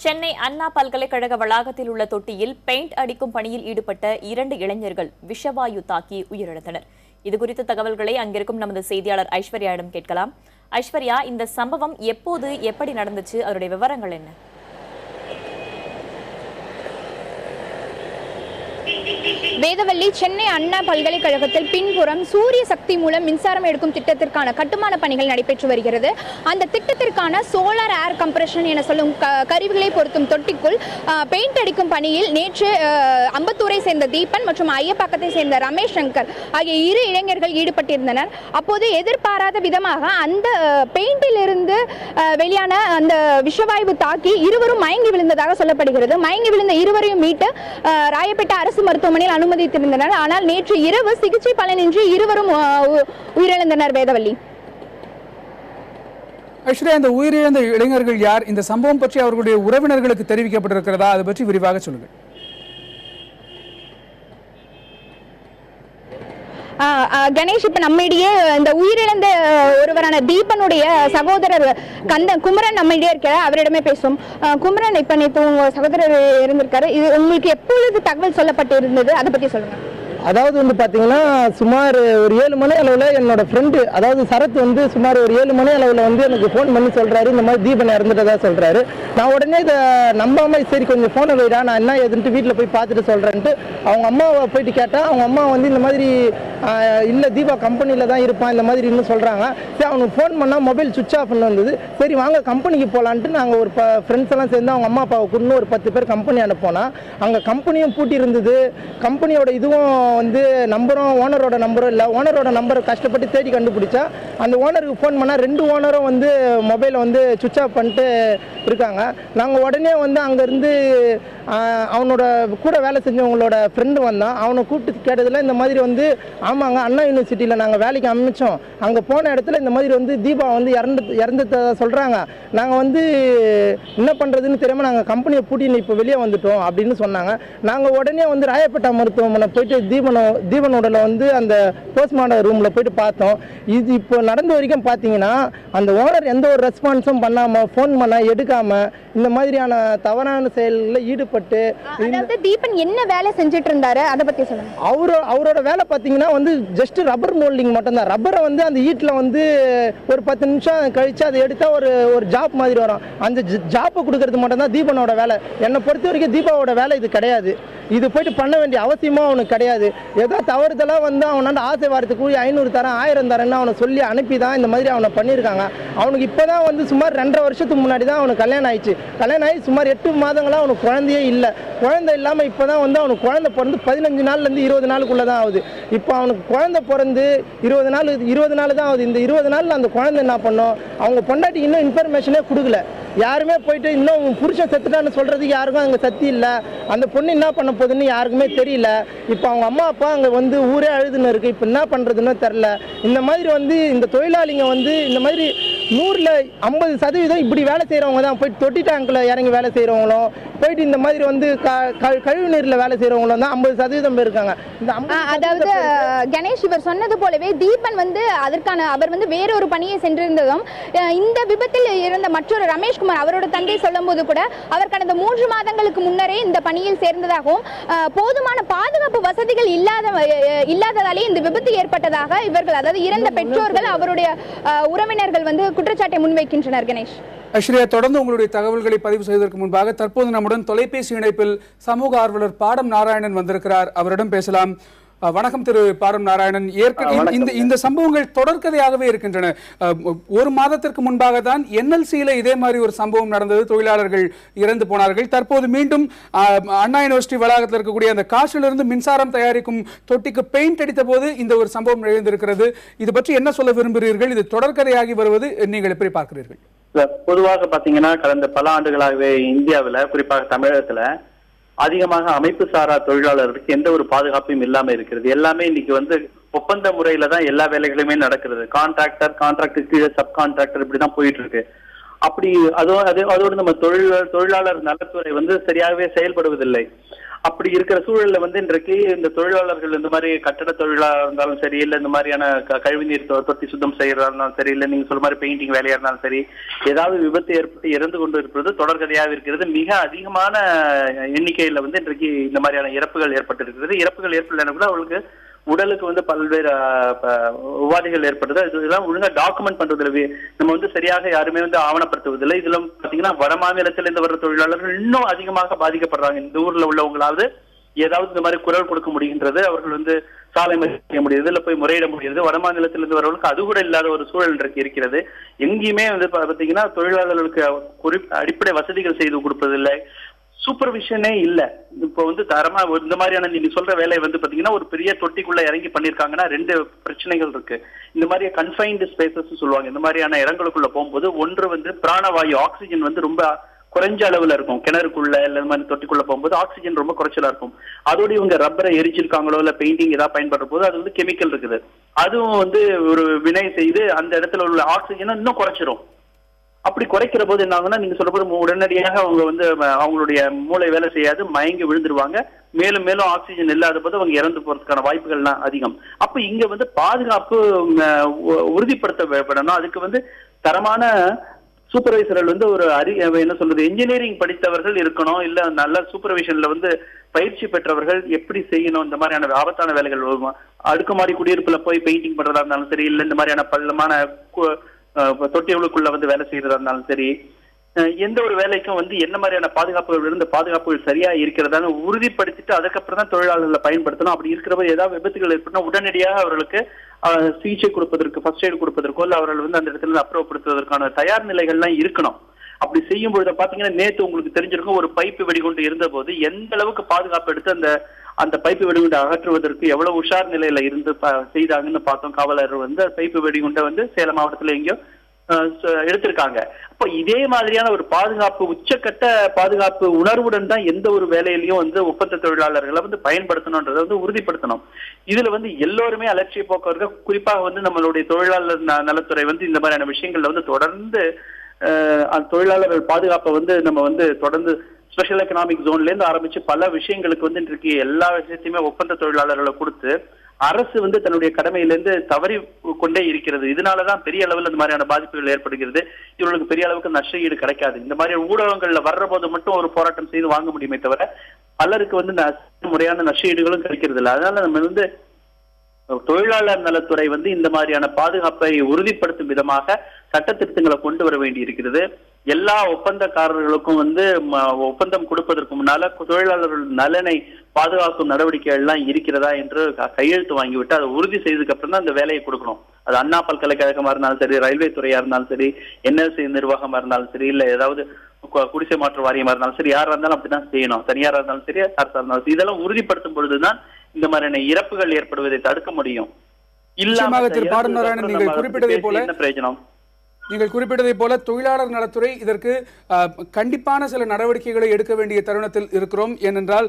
சென்னை அண்ணா பல்கலைக்கழக வளாகத்தில் உள்ள தொட்டியில் பெயிண்ட் அடிக்கும் பணியில் ஈடுபட்ட 2 இளைஞர்கள் விஷவாயு தாக்கி உயிரிழந்தனர். இதுகுறித்த தகவல்களை அங்கிருக்கும் நமது செய்தியாளர் ஐஸ்வர்யாவிடம் கேட்கலாம். ஐஸ்வர்யா, இந்த சம்பவம் எப்போது எப்படி நடந்துச்சு, அதனுடைய விவரங்கள் என்ன? வேதவள்ளி, சென்னை அண்ணா பல்கலைக்கழகத்தில் பின்புறம் சூரிய சக்தி மூலம் மின்சாரம் எடுக்கும் திட்டத்திற்கான கட்டுமான பணிகள் நடைபெற்று வருகிறது. அந்த திட்டத்திற்கான சோலார் ஏர் கம்ப்ரெஷன் என சொல்லும் கருவிகளை பொருத்தும் தொட்டிக்குள் பெயிண்ட் அடிக்கும் பணியில் நேற்று அம்பத்தூரை சேர்ந்த தீபன் மற்றும் ஐயப்பாக்கத்தை சேர்ந்த ரமேஷ் சங்கர் ஆகிய 2 இளைஞர்கள் ஈடுபட்டிருந்தனர். அப்போது எதிர்பாராத விதமாக அந்த பெயிண்டில் இருந்து வெளியான அந்த விஷவாயு தாக்கி இருவரும் மயங்கி விழுந்ததாக சொல்லப்படுகிறது. மயங்கி விழுந்த இருவரையும் மீட்டு ராயப்பேட்டை அரசு மருத்துவமனையில் அனுமதித்திருந்தனர். ஆனால் நேற்று இரவு சிகிச்சை பலனின்றி இருவரும் உயிரிழந்தனர். வேதவள்ளி, ஐஸ்வர்யா, இந்த உயிரிழந்த இளைஞர்கள் யார்? இந்த சம்பவம் பற்றி அவர்களுடைய உறவினர்களுக்கு தெரிவிக்கப்பட்டிருக்கிறதா? அது பற்றி விரிவாக சொல்லுங்கள். கணேஷ், இப்ப நம்மிடையே இந்த உயிரிழந்த ஒருவரான தீபனுடைய சகோதரர் குமரன் நம்மிடையே இருக்கிறார். அவரிடமே பேசும். குமரன், இப்ப நேற்று உங்க சகோதரர் இருந்திருக்காரு. இது உங்களுக்கு எப்பொழுது தகவல் சொல்லப்பட்டு இருந்தது, அதை பத்தி சொல்லுங்க. அதாவது வந்து பார்த்தீங்கன்னா, சுமார் ஒரு 7 மணி அளவில் என்னோட ஃப்ரெண்டு, அதாவது சரத் வந்து சுமார் ஒரு 7 மணி அளவில் வந்து எனக்கு ஃபோன் பண்ணி சொல்கிறாரு, இந்த மாதிரி தீபன் இறந்துட்டதா சொல்கிறாரு. நான் உடனே இதை நம்பாமல், சரி கொஞ்சம் ஃபோனை வைடா, நான் என்ன ஏதுன்ட்டு வீட்டில் போய் பார்த்துட்டு சொல்கிறேன்ட்டு அவங்க அம்மாவை போயிட்டு கேட்டால், அவங்க அம்மா வந்து இந்த மாதிரி இல்லை, தீபா கம்பெனியில் தான் இருப்பான் இந்த மாதிரி இன்னும் சொல்கிறாங்க. சரி, அவனுக்கு ஃபோன் பண்ணால் மொபைல் சுவிட்ச் ஆஃப்னு வந்தது. சரி வாங்க கம்பெனிக்கு போகலான்ட்டு நாங்கள் ஒரு ஃப்ரெண்ட்ஸ் எல்லாம் சேர்ந்து அவங்க அம்மா அப்பாவை கொண்டு ஒரு 10 பேர் கம்பெனி அனுப்போனால், அங்கே கம்பெனியும் பூட்டி இருந்தது. கம்பெனியோட இதுவும் வந்து நம்பரும், ஓனரோட நம்பரும் இல்லை. ஓனரோட நம்பரை கஷ்டப்பட்டு தேடி கண்டுபிடிச்சா அந்த ஓனருக்கு ஃபோன் பண்ணால் 2 ஓனரும் வந்து மொபைலை வந்து சுவிட்ச் ஆஃப் பண்ணிட்டு இருக்காங்க. நாங்கள் உடனே வந்து அங்கேருந்து அவனோட கூட வேலை செஞ்சவங்களோட ஃப்ரெண்டு வந்தான். அவனை கூப்பிட்டு கேட்டதில் இந்த மாதிரி வந்து, ஆமாங்க அண்ணா யூனிவர்சிட்டியில் நாங்கள் வேலைக்கு அமைச்சோம், அங்கே போன இடத்துல இந்த மாதிரி வந்து தீபா வந்து இறந்துட்டதா சொல்கிறாங்க. நாங்கள் வந்து என்ன பண்ணுறதுன்னு தெரியாமல் நாங்கள் கம்பெனியை பூட்டின்னு இப்போ வெளியே வந்துட்டோம் அப்படின்னு சொன்னாங்க. நாங்கள் உடனே வந்து ராயப்பேட்டை மருத்துவமனை போயிட்டு தீபனோட வந்து அந்த போஸ்ட்மார்ட்டம் ரூமில் போயிட்டு பார்த்தோம். இது இப்போ நடந்த வரைக்கும் பார்த்தீங்கன்னா, அந்த ஓனர் எந்த ஒரு ரெஸ்பான்ஸும் பண்ணாமல், ஃபோன் பண்ணால் எடுக்காமல், இந்த மாதிரியான தவறான செயல்களில் ஈடுபட்டு. தீபன் என்ன வேலை செஞ்சுட்டு இருந்தாரு, அதை பற்றி சொல்லுங்க. அவரோட வேலை பார்த்தீங்கன்னா வந்து ஜஸ்ட் ரப்பர் மோல்டிங் மட்டும்தான். ரப்பரை வந்து அந்த ஈட்டில் வந்து ஒரு 10 நிமிஷம் கழித்து அதை எடுத்தால் ஒரு ஜாப் மாதிரி வரும். அந்த ஜாப்பை கொடுக்கறது மட்டும்தான் தீபனோட வேலை. என்னை பொறுத்த வரைக்கும் தீபாவோட வேலை இது கிடையாது. இது போயிட்டு பண்ண வேண்டிய அவசியமும் அவனுக்கு கிடையாது. ஏதோ தவறுதலாக வந்து அவனாண்ட ஆசை வாரத்துக்கு 500 தரேன் 1000 தரேன்னு அவனை சொல்லி அனுப்பி தான் இந்த மாதிரி அவனை பண்ணியிருக்காங்க. அவனுக்கு இப்போ தான் வந்து சுமார் 2.5 வருஷத்துக்கு முன்னாடி தான் அவனுக்கு கல்யாணம் ஆயிடுச்சு. கல்யாணம் ஆகி சுமார் 8 மாதங்களாக அவனுக்கு குழந்தையே இல்லை. குழந்தை இல்லாமல் இப்போ தான் வந்து அவனுக்கு குழந்தை பிறந்து 15 நாள்லேருந்து 20 நாளுக்குள்ளே தான் ஆகுது. இப்போ அவனுக்கு குழந்தை பிறந்து 20 நாள் தான் ஆகுது. இந்த 20 நாளில் அந்த குழந்தை என்ன பண்ணோம், அவங்க பொண்டாட்டி இன்னும் இன்ஃபர்மேஷனே கொடுக்கல. யாருமே போயிட்டு இன்னும் புருஷன் செத்துட்டான்னு சொல்கிறதுக்கு யாருக்கும் அங்கே சக்தி இல்லை. அந்த பொண்ணு என்ன பண்ண போகுதுன்னு யாருக்குமே தெரியல. இப்போ அவங்க அம்மா அப்பா அங்கே வந்து ஊரே அழுதுன்னு இருக்குது. இப்போ என்ன பண்ணுறதுன்னு தெரில. இந்த மாதிரி வந்து இந்த தொழிலாளிங்க வந்து இந்த மாதிரி 100ல் 50% இப்படி வேலை செய்கிறவங்க தான். போயிட்டு தொட்டி டேங்கில் இறங்கி வேலை செய்கிறவங்களும், போயிட்டு இந்த மாதிரி வந்து கழிவு நீரில் வேலை செய்கிறவங்களும் தான் 50% பேர் இருக்காங்க. இந்த அதாவது கணேஷ், இவர் சொன்னது போலவே தீபன் வந்து அவர் வந்து வேறொரு பணியை சென்றிருந்ததும், இந்த விபத்தில் இருந்த மற்றொரு ரமேஷ்குமார் அவரோட தந்தை சொல்லும் போது கூட அவர் கடந்த 3 மாதங்களுக்கு முன்னரே இந்த பணியில் சேர்ந்ததாகவும், போதுமான பாதுகாப்பு வசதிகள் இல்லாததாலே இந்த விபத்து ஏற்பட்டதாக இவர்கள், அதாவது இறந்த பெற்றோர்கள், அவருடைய உறவினர்கள் வந்து குற்றச்சாட்டை முன்வைக்கின்றனர். கணேஷ், ஐஸ்வர்யா, தொடர்ந்து உங்களுடைய தகவல்களை பதிவு செய்வதற்கு முன்பாக தற்போது நம்முடன் தொலைபேசி இணைப்பில் சமூக ஆர்வலர் பாடம் நாராயணன் வந்திருக்கிறார். அவரிடம் பேசலாம். வணக்கம் திரு பாடம் நாராயணன். இந்த சம்பவங்கள் தொடர்கதையாகவே இருக்கின்றன. 1 மாதத்திற்கு முன்பாக தான் NLC-ல இதே மாதிரி ஒரு சம்பவம் நடந்தது. தொழிலாளர்கள் இறந்து போனார்கள். தற்போது மீண்டும் அண்ணா யூனிவர்சிட்டி வளாகத்தில் இருக்கக்கூடிய அந்த காற்றிலிருந்து மின்சாரம் தயாரிக்கும் தொட்டிக்கு பெயிண்ட் அடித்த போது இந்த ஒரு சம்பவம் நிகழ்ந்திருக்கிறது. இது பற்றி என்ன சொல்ல விரும்புகிறீர்கள்? இது தொடர்கதையாகி வருவது நீங்கள் எப்படி பார்க்கிறீர்கள்? பொதுவாக பாத்தீங்கன்னா, கடந்த பல ஆண்டுகளாகவே இந்தியாவில், குறிப்பாக தமிழகத்துல அதிகமாக அமைப்பு சாரா தொழிலாளர்களுக்கு எந்த ஒரு பாதுகாப்பும் இல்லாம இருக்கிறது. எல்லாமே இன்னைக்கு வந்து ஒப்பந்த முறையில தான் எல்லா வேலைகளுமே நடக்கிறது. கான்ட்ராக்டர் கீழே சப் கான்ட்ராக்டர் இப்படிதான் போயிட்டு இருக்கு. அப்படி அதோடு நம்ம தொழிலாளர் நலத்துறை வந்து சரியாகவே செயல்படுவதில்லை. அப்படி இருக்கிற சூழல்ல வந்து இன்றைக்கு இந்த தொழிலாளர்கள் இந்த மாதிரி கட்டட தொழிலாளர் இருந்தாலும் சரி, இல்ல இந்த மாதிரியான கழிவுநீர் தொட்டி சுத்தம் செய்யறதா இருந்தாலும் சரி, இல்ல நீங்க சொல்ற மாதிரி பெயிண்டிங் வேலையா இருந்தாலும் சரி, ஏதாவது விபத்து ஏற்பட்டு இறந்து கொண்டு இருப்பது தொடர்கதையாக இருக்கிறது. மிக அதிகமான எண்ணிக்கையில வந்து இன்றைக்கு இந்த மாதிரியான இறப்புகள் ஏற்பட்டு இருக்கிறது. இறப்புகள் ஏற்படலைன்னா கூட அவங்களுக்கு உடலுக்கு வந்து பல்வேறு உபாதைகள் ஏற்படுது. இதெல்லாம் ஒழுங்கா டாக்குமெண்ட் பண்றதில்லை, நம்ம வந்து சரியாக யாருமே வந்து ஆவணப்படுத்துவதில்லை. இதுல பாத்தீங்கன்னா வட மாநிலத்திலிருந்து வர்ற தொழிலாளர்கள் இன்னும் அதிகமாக பாதிக்கப்படுறாங்க. இந்த ஊர்ல உள்ளவங்களாவது ஏதாவது இந்த மாதிரி குரல் கொடுக்க முடிகின்றது, அவர்கள் வந்து சாலை மறியல் செய்ய முடியுது, இல்ல போய் முறையிட முடியுது. வட மாநிலத்திலிருந்து வரவர்களுக்கு அது கூட இல்லாத ஒரு சூழல் இன்றைக்கு இருக்கிறது. எங்கேயுமே வந்து பாத்தீங்கன்னா தொழிலாளர்களுக்கு அடிப்படை வசதிகள் செய்து கொடுப்பதில்லை, சூப்பர்விஷனே இல்ல. இப்போ வந்து தரமா இந்த மாதிரியான நீங்க சொல்ற வேலையை வந்து பாத்தீங்கன்னா ஒரு பெரிய தொட்டிக்குள்ள இறங்கி பண்ணிருக்காங்கன்னா 2 பிரச்சனைகள் இருக்கு. இந்த மாதிரி கன்ஃபைன்டு ஸ்பேசஸ் சொல்லுவாங்க. இந்த மாதிரியான இடங்களுக்குள்ள போகும்போது ஒன்று வந்து பிராணவாயு ஆக்சிஜன் வந்து ரொம்ப குறைஞ்ச அளவுல இருக்கும். கிணறுக்குள்ள இல்ல இந்த மாதிரி தொட்டிக்குள்ள போகும்போது ஆக்சிஜன் ரொம்ப குறைச்சலா இருக்கும். அதோட இவங்க ரப்பரை எரிச்சிருக்காங்களோ இல்ல பெயிண்டிங் ஏதாவது பயன்படுற போது அது வந்து கெமிக்கல் இருக்குது, அதுவும் வந்து ஒரு வினை செய்து அந்த இடத்துல உள்ள ஆக்சிஜனை இன்னும் குறைச்சிரும். அப்படி குறைக்கிற போது என்ன ஆகுன்னா, நீங்க சொல்ற போது உடனடியாக அவங்க வந்து அவங்களுடைய மூளை வேலை செய்யாது, மயங்கி விழுந்துருவாங்க. மேலும் மேலும் ஆக்சிஜன் இல்லாத போது அவங்க இறந்து போறதுக்கான வாய்ப்புகள்லாம் அதிகம். அப்ப இங்க வந்து பாதுகாப்பு உறுதிப்படுத்தப்படணும். அதுக்கு வந்து தரமான சூப்பர்வைசர்கள் வந்து ஒரு என்ன சொல்றது, இன்ஜினியரிங் படித்தவர்கள் இருக்கணும், இல்ல நல்ல சூப்பர்வைசன்ல வந்து பயிற்சி பெற்றவர்கள் எப்படி செய்யணும். இந்த மாதிரியான ஆபத்தான வேலைகள் அடுக்குமாடி குடியிருப்புல போய் பெயிண்டிங் பண்றதா இருந்தாலும் சரி, இல்ல இந்த மாதிரியான பள்ளமான தொட்டிகளுக்குள்ள வந்து வேலை செய்யறதா இருந்தாலும் சரி, எந்த ஒரு வேலைக்கும் வந்து என்ன மாதிரியான பாதுகாப்புகள் சரியா இருக்கிறதான்னு உறுதிப்படுத்திட்டு அதுக்கப்புறம் தான் தொழிலாளர்களை பயன்படுத்தணும். அப்படி இருக்கிறப்ப ஏதாவது விபத்துகள் ஏற்பட்டா உடனடியாக அவர்களுக்கு சிகிச்சை கொடுப்பதற்கு, ஃபர்ஸ்ட் எய்ட் கொடுப்பதற்கோ இல்ல அவர்கள் வந்து அந்த இடத்துல இருந்து அப்புறப்படுத்துவதற்கான தயார் நிலைகள்லாம் இருக்கணும். அப்படி செய்யும் பொழுது பாத்தீங்கன்னா, நேற்று உங்களுக்கு தெரிஞ்சிருக்கும், ஒரு பைப்பு வெடிகுண்டு இருந்த போது எந்த அளவுக்கு பாதுகாப்பு எடுத்து அந்த பைப்பு வெடிகுண்டை அகற்றுவதற்கு எவ்வளவு உஷார் நிலையில இருந்து செய்தாங்கன்னு பார்த்தோம். காவலர் வந்து பைப்பு வெடிகுண்டை வந்து சேலம் மாவட்டத்துல எங்கேயோ எடுத்திருக்காங்க. அப்ப இதே மாதிரியான ஒரு பாதுகாப்பு, உச்சக்கட்ட பாதுகாப்பு உணர்வுடன் தான் எந்த ஒரு வேலையிலையும் வந்து ஒப்பந்த தொழிலாளர்களை வந்து பயன்படுத்தணும்ன்றதை வந்து உறுதிப்படுத்தணும். இதுல வந்து எல்லோருமே அலட்சிய போக்கவர்கள், குறிப்பாக வந்து நம்மளுடைய தொழிலாளர் நலத்துறை வந்து இந்த மாதிரியான விஷயங்கள்ல வந்து தொடர்ந்து தொழிலாளர்கள் பாதுகாப்பை வந்து நம்ம வந்து தொடர்ந்து ஸ்பெஷல் எக்கனாமிக் ஜோன்ல இருந்து ஆரம்பிச்சு பல விஷயங்களுக்கு வந்து இன்றைக்கு எல்லா விஷயத்தையுமே ஒப்பந்த தொழிலாளர்களை கொடுத்து அரசு வந்து தன்னுடைய கடமையிலிருந்து தவறி கொண்டே இருக்கிறது. இதனாலதான் பெரிய அளவில் இந்த மாதிரியான பாதிப்புகள் ஏற்படுகிறது. இவர்களுக்கு பெரிய அளவுக்கு நஷ்ட ஈடு கிடைக்காது. இந்த மாதிரி ஊடகங்கள்ல வர்ற போது மட்டும் ஒரு போராட்டம் செய்து வாங்க முடியுமே தவிர பலருக்கு வந்து முறையான நஷ்ட ஈடுகளும் கிடைக்கிறது இல்லை. அதனால நம்ம வந்து தொழிலாளர் நலத்துறை வந்து இந்த மாதிரியான பாதுகாப்பை உறுதிப்படுத்தும் விதமாக சட்ட திருத்தங்களை கொண்டு வர வேண்டி இருக்கிறது. எல்லா ஒப்பந்தக்காரர்களுக்கும் வந்து ஒப்பந்தம் கொடுப்பதற்கு முன்னால தொழிலாளர்கள் நலனை பாதுகாக்கும் நடவடிக்கைகள் எல்லாம் இருக்கிறதா என்று கையெழுத்து வாங்கிவிட்டு அதை உறுதி செய்ததுக்கு அப்புறம் தான் அந்த வேலையை கொடுக்கணும். அது அண்ணா பல்கலைக்கழகமா இருந்தாலும் சரி, ரயில்வே துறையா இருந்தாலும் சரி, என்எல்சி நிர்வாகமா இருந்தாலும் சரி, இல்ல ஏதாவது குடிசை மாற்று வாரியமா இருந்தாலும் சரி, யாரா இருந்தாலும் அப்படிதான் செய்யணும். தனியாரா இருந்தாலும் சரி, அரசா இருந்தாலும் சரி, இதெல்லாம் உறுதிப்படுத்தும் பொழுதுதான் இந்த மாதிரியான இறப்புகள் ஏற்படுவதை தடுக்க முடியும். நீங்கள் குறிப்பிட்டதை போல தொழிலாளர் நலத்துறை இதற்கு கண்டிப்பான சில நடவடிக்கைகளை எடுக்க வேண்டிய தருணத்தில் இருக்கிறோம். ஏனென்றால்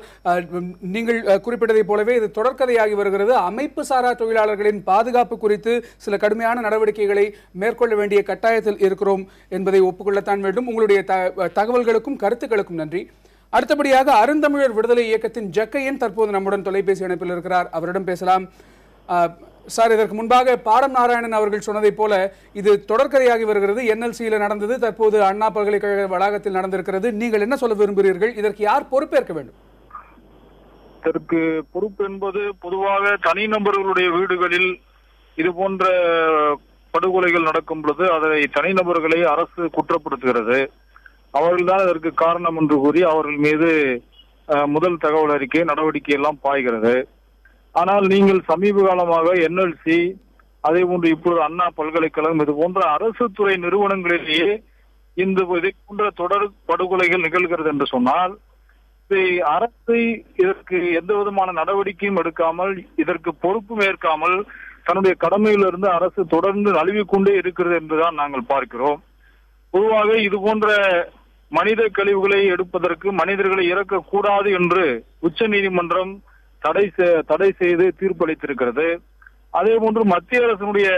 நீங்கள் குறிப்பிட்டதை போலவே இது தொடர்கதையாகி வருகிறது. அமைப்பு சாரா தொழிலாளர்களின் பாதுகாப்பு குறித்து சில கடுமையான நடவடிக்கைகளை மேற்கொள்ள வேண்டிய கட்டாயத்தில் இருக்கிறோம் என்பதை ஒப்புக்கொள்ளத்தான் வேண்டும். உங்களுடைய தகவல்களுக்கும் கருத்துக்களுக்கும் நன்றி. அடுத்தபடியாக அருந்தமிழர் விடுதலை இயக்கத்தின் ஜக்கையன் தற்போது நம்முடன் தொலைபேசி இணைப்பில் இருக்கிறார். அவரிடம் பேசலாம். சார், இதற்கு முன்பாக பாடம் நாராயணன் அவர்கள் சொன்னதை போல இது தொடர்கதையாகி வருகிறது. என்எல்சியில் நடந்தது, தற்போது அண்ணா பல்கலைக்கழக வளாகத்தில் நடந்திருக்கிறது. நீங்கள் என்ன சொல்ல விரும்புகிறீர்கள்? இதற்கு யார் பொறுப்பேற்க வேண்டும்? இதற்கு பொறுப்பு என்பது பொதுவாக தனிநபர்களுடைய வீடுகளில் இது போன்ற படுகொலைகள் நடக்கும் பொழுது அதை தனிநபர்களை அரசு குற்றப்படுத்துகிறது. அவர்கள்தான் இதற்கு காரணம் என்று கூறி அவர்கள் மீது முதல் தகவல் அறிக்கை நடவடிக்கை எல்லாம் பாய்கிறது. ஆனால் நீங்கள் சமீப காலமாக என்எல்சி, அதே போன்று இப்பொழுது அண்ணா பல்கலைக்கழகம், இது போன்ற அரசு துறை நிறுவனங்களிலேயே இந்த இதை போன்ற தொடர் படுகொலைகள் நிகழ்கிறது என்று சொன்னால் அரசு இதற்கு எந்த விதமான நடவடிக்கையும் எடுக்காமல், இதற்கு பொறுப்பும் ஏற்காமல் தன்னுடைய கடமையிலிருந்து அரசு தொடர்ந்து நழுவிக்கொண்டே இருக்கிறது என்றுதான் நாங்கள் பார்க்கிறோம். பொதுவாக இது போன்ற மனித கழிவுகளை எடுப்பதற்கு மனிதர்களை இறக்கக்கூடாது என்று உச்ச நீதிமன்றம் தடை செய்து தீர்ப்பளித்திருக்கிறது. அதே போன்று மத்திய அரசினுடைய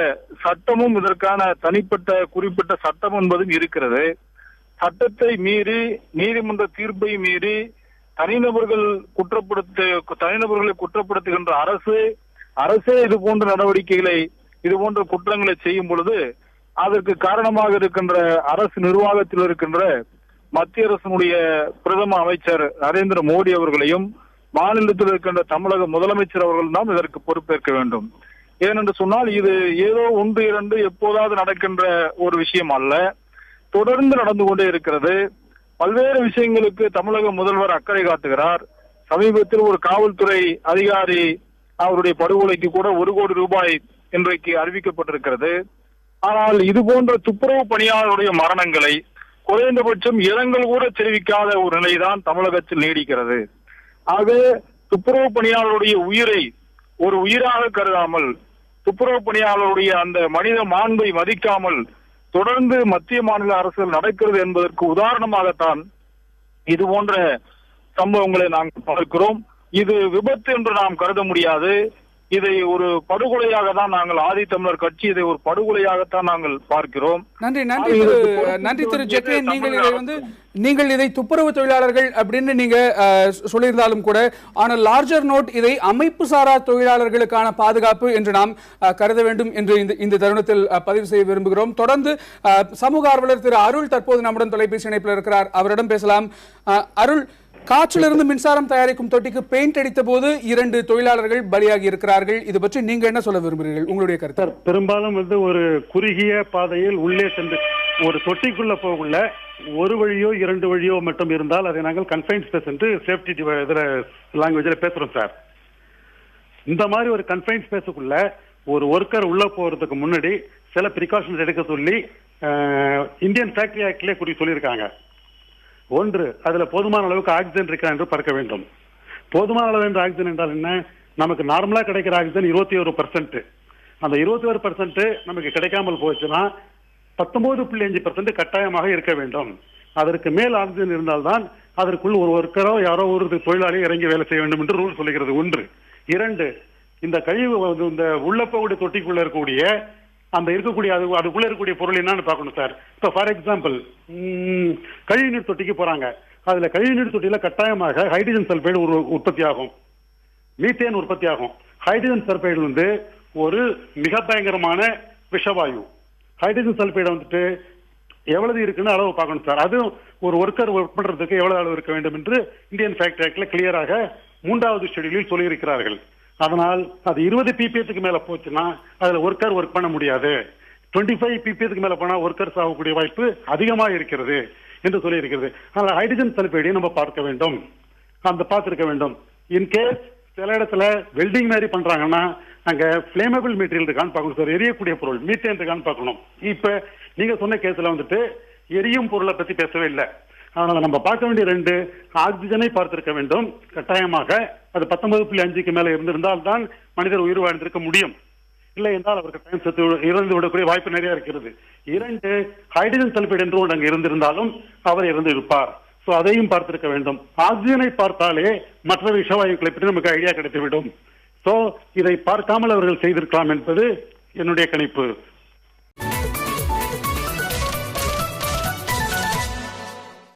சட்டமும் இதற்கான தனிப்பட்ட குறிப்பிட்ட சட்டம் என்பதும் இருக்கிறது. சட்டத்தை மீறி, நீதிமன்ற தீர்ப்பை மீறி தனிநபர்களை குற்றப்படுத்துகின்ற அரசே இது போன்ற நடவடிக்கைகளை, இது போன்ற குற்றங்களை செய்யும் பொழுது அதற்கு காரணமாக இருக்கின்ற அரசு நிர்வாகத்தில் இருக்கின்ற மத்திய அரசினுடைய பிரதம அமைச்சர் நரேந்திர மோடி அவர்களையும் மாநிலத்தில் இருக்கின்ற தமிழக முதலமைச்சர் அவர்கள் தான் இதற்கு பொறுப்பேற்க வேண்டும். ஏனென்று சொன்னால் இது ஏதோ ஒன்று இரண்டு எப்போதாவது நடக்கின்ற ஒரு விஷயம் அல்ல, தொடர்ந்து நடந்து கொண்டே இருக்கிறது. பல்வேறு விஷயங்களுக்கு தமிழக முதல்வர் அக்கறை காட்டுகிறார். சமீபத்தில் ஒரு காவல்துறை அதிகாரி அவருடைய படுகொலைக்கு கூட 1 கோடி ரூபாய் இன்றைக்கு அறிவிக்கப்பட்டிருக்கிறது. ஆனால் இது போன்ற துப்புரவு பணியாளருடைய மரணங்களை குறைந்தபட்சம் இரங்கல் கூட தெரிவிக்காத ஒரு நிலைதான் தமிழகத்தில் நீடிக்கிறது. ஆக துப்புரவு பணியாளருடைய உயிரை ஒரு உயிராக கருதாமல், துப்புரவு பணியாளருடைய அந்த மனித மாண்பை மதிக்காமல் தொடர்ந்து மத்திய மாநில அரசுகள் நடக்கிறது என்பதற்கு உதாரணமாகத்தான் இது போன்ற சம்பவங்களை நாங்கள் பார்க்கிறோம். இது விபத்து என்று நாம் கருத முடியாது. இதை ஒரு படுகொலையாக தான் நாங்கள் ஆதித்தமிழர் கட்சி இதை ஒரு படுகொலையாகத்தான் நாங்கள் பார்க்கிறோம். நன்றி திரு ஜெக்லின். நீங்கள் இதை துப்புரவு தொழிலாளர்கள் அப்படின்னு நீங்க சொல்லியிருந்தாலும் கூட, ஆனால் லார்ஜர் நோட் இதை அமைப்பு சாரா தொழிலாளர்களுக்கான பாதுகாப்பு என்று நாம் கருத வேண்டும் என்று இந்த தருணத்தில் பதிவு செய்ய விரும்புகிறோம். தொடர்ந்து சமூக ஆர்வலர் திரு அருள் தற்போது நம்முடன் தொலைபேசி இணைப்பில் இருக்கிறார். அவரிடம் பேசலாம். அருள், காற்றிலிருந்து மின்சாரம் தயாரிக்கும் தொட்டிக்கு பெயிண்ட் அடித்த போது 2 தொழிலாளர்கள் பலியாகி இருக்கிறார்கள். இது பற்றி நீங்க என்ன சொல்ல விரும்புகிறீர்கள், உங்களுடைய கருத்து? பெரும்பாலும் ஒரு குறுகிய பாதையில் உள்ளே சென்று ஒரு தொட்டிக்குள்ள போகல, ஒரு வழியோ 2 வழியோ மட்டும் இருந்தால் அதை நாங்கள் கன்ஃபைன்ட் ஸ்பேஸ் என்று சேஃப்டி லாங்குவேஜ்ல பேசுறோம் சார். இந்த மாதிரி ஒரு கன்ஃபைன்ட் ஸ்பேஸுக்குள்ள ஒரு ஒர்க்கர் உள்ள போறதுக்கு முன்னாடி சில பிரிகாஷன்ஸ் எடுக்க சொல்லி இந்தியன் ஃபேக்டரி ஆக்ட்லேயே சொல்லியிருக்காங்க. ஒன்று, அதுல போதுமான அளவுக்கு ஆக்சிஜன் இருக்கா என்று பார்க்க வேண்டும். போதுமான அளவு என்ற ஆக்சிஜன் என்றால் என்ன? நமக்கு நார்மலா கிடைக்கிற ஆக்சிஜன் 21%. அந்த 21% நமக்கு கிடைக்காமல் போச்சுன்னா 19.5% கட்டாயமாக இருக்க வேண்டும். அதற்கு மேல் ஆக்சிஜன் இருந்தால்தான் அதற்குள் ஒரு ஒர்க்கரோ யாரோ ஒரு தொழிலாளியோ இறங்கி வேலை செய்ய வேண்டும் என்று ரூல் சொல்லுகிறது. 1. 2, இந்த கழிவு இந்த உள்ள போகக்கூடிய தொட்டிக்குள்ள இருக்கக்கூடிய அந்த இருக்கக்கூடிய அதுக்குள்ள இருக்கக்கூடிய பொருள் என்னன்னு பார்க்கணும் சார். இப்போ ஃபார் எக்ஸாம்பிள் கழிவுநீர் தொட்டிக்கு போறாங்க. அதுல கழிவுநீர் தொட்டியில கட்டாயமாக ஹைட்ரஜன் சல்பைடு உற்பத்தி ஆகும், மீத்தேன் உற்பத்தி ஆகும். ஹைட்ரஜன் சல்பைடு ஒரு மிக பயங்கரமான விஷவாயு. ஹைட்ரஜன் சல்பைடு எவ்வளவு இருக்குன்னு அளவு பார்க்கணும் சார். அதுவும் ஒரு ஒர்க்கர் ஒர்க் பண்றதுக்கு எவ்வளவு அளவு இருக்க வேண்டும் என்று இந்தியன் ஃபேக்டரி ஆக்ட்ல கிளியராக 3வது ஷெட்யூலில் சொல்லியிருக்கிறார்கள். அதனால் அது 20 ppm மேல போச்சுன்னா அதுல ஒர்க்கர் ஒர்க் பண்ண முடியாது. 25 ppm மேல போனா ஒர்க்கர்ஸ் ஆகக்கூடிய வாய்ப்பு அதிகமாக இருக்கிறது என்று சொல்லி இருக்கிறது. அதனால ஹைட்ரஜன் சல்பைடை நம்ம பார்க்க வேண்டும், பார்த்திருக்க வேண்டும். இன்கேஸ் சில இடத்துல வெல்டிங் மாதிரி பண்றாங்கன்னா அங்க பிளேமபிள் மெட்டீரியல் இருக்கான்னு பார்க்கணும் சார். எரியக்கூடிய பொருள் மீத்தேன் இருக்கான்னு பார்க்கணும். இப்ப நீங்க சொன்ன கேஸ்ல எரியும் பொருளை பத்தி பேசவே இல்லை. அதனால நம்ம பார்க்க வேண்டிய 2, ஆக்சிஜனை பார்த்திருக்க வேண்டும் கட்டாயமாக. அது 19.5க்கு மேல இருந்திருந்தால் தான் மனிதர் உயிர் வாழ்ந்திருக்க முடியும். இல்லை என்றால் அவருக்கு டைம் செத்து இறந்து விடக்கூடிய வாய்ப்பு நிறைய இருக்கிறது. 2, ஹைட்ரஜன் சல்பைடு என்று ஒன்று அங்கு இருந்திருந்தாலும் அவர் இறந்து இருப்பார். சோ அதையும் பார்த்திருக்க வேண்டும். ஆக்சிஜனை பார்த்தாலே மற்ற விஷவாயுக்களை பற்றி நமக்கு ஐடியா கிடைத்துவிடும். சோ இதை பார்க்காமல் அவர்கள் செய்திருக்கலாம் என்பது என்னுடைய கணிப்பு.